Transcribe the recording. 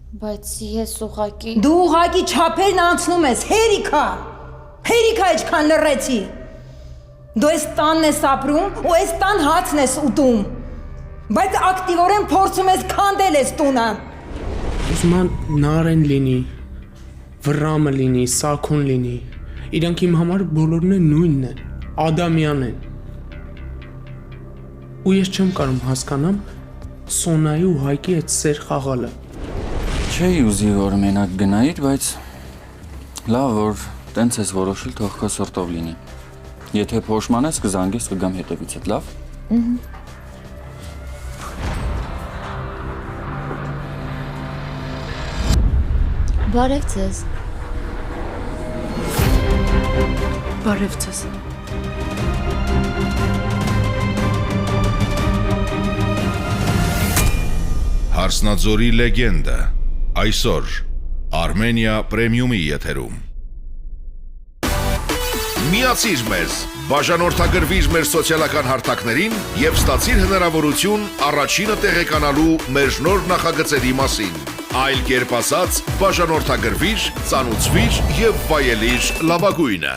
Բայց ես ուղղակի Դու ուղղակի չափերն անցնում ես, հերիքա իչքան լռեցի։ Դու ես տանն ես ապրում ու ես տան հացն ես ուտում, բայց ակտիվորեն փորձում ես քանդել ես տունը։ Ուզում եմ նարեն լինի, վռամը լինի, սաքուն լինի, իրանք իմ համար բոլորն են նույնն են, Ադամյան են։ Ու ես չեմ կարող հասկանամ Սոնայի ու Հայկի այդ սեր խաղալը։ Չէի ուզի որ մենակ գնայիր, բայց լավ որ տենց ես որոշել, թող քո սրտով լինի։ Եթե փոշմանես կզանգես կգամ հետևիցդ, լավ։ Բարև ձեզ։ Բարև ձեզ։ Հարսնաձորի լեգենդը այսօր Armenia Premium-ի եթերում։ Միացիր մեզ, բաժանորդագրվիր մեր սոցիալական հարթակներին եւ ստացիր հնարավորություն առաջինը տեղեկանալու մեր նոր նախագծերի մասին։ Այլ կերպ ասած, բաժանորդագրվիր, ծանուցվիր եւ վայելիր լավագույնը։